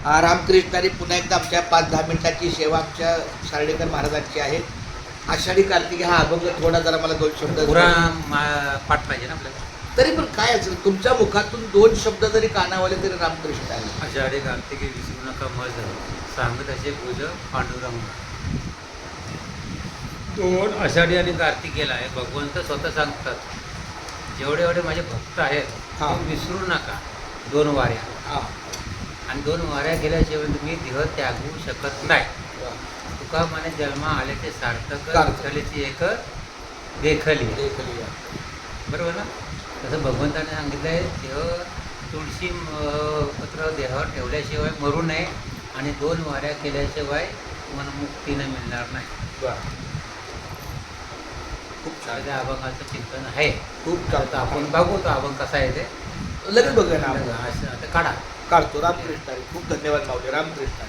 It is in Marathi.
रामकृष्णारी पुन्हा एकदा आमच्या 5-10 मिनिटाची सेवा आमच्या सार्डेकर महाराजांची आहे. आषाढी कार्तिकी हा अभंग थोडा जरा मला 2 शब्द पुरा पाठ पाहिजे ना आपल्याला. तरी पण काय असेल तुमच्या मुखातून 2 शब्द जरी कानावले तरी रामकृष्ण आहे. आषाढी कार्तिकी विसरू नका मज सांगत असे पूज पांडुरंग. 2 आषाढी आणि कार्तिकेला आहे भगवंत स्वतः सांगतात जेवढे एवढे माझे भक्त आहेत हा. ते विसरू नका 2 वाऱ्या. हां आणि 2 वाऱ्या केल्याशिवाय तुम्ही देह त्यागू शकत नाही. तुका म्हणे जन्मा आल्याचे सार्थक विठ्ठलाची एक देखली. बरोबर ना. तसं भगवंताने सांगितलं आहे देह तुळशी पत्र देहावर ठेवल्याशिवाय मरू नये आणि 2 वाऱ्या केल्याशिवाय तुम्हाला मुक्तीने मिळणार नाही. खूप छान. त्या अभंगाचं चिंतन आहे. खूप तर आपण बघू तो अभंग कसा आहे ते लगेच बघूया ना आपण. असं आता काढा. काढतो. रामकृष्ण खूप धन्यवाद माऊली. रामकृष्ण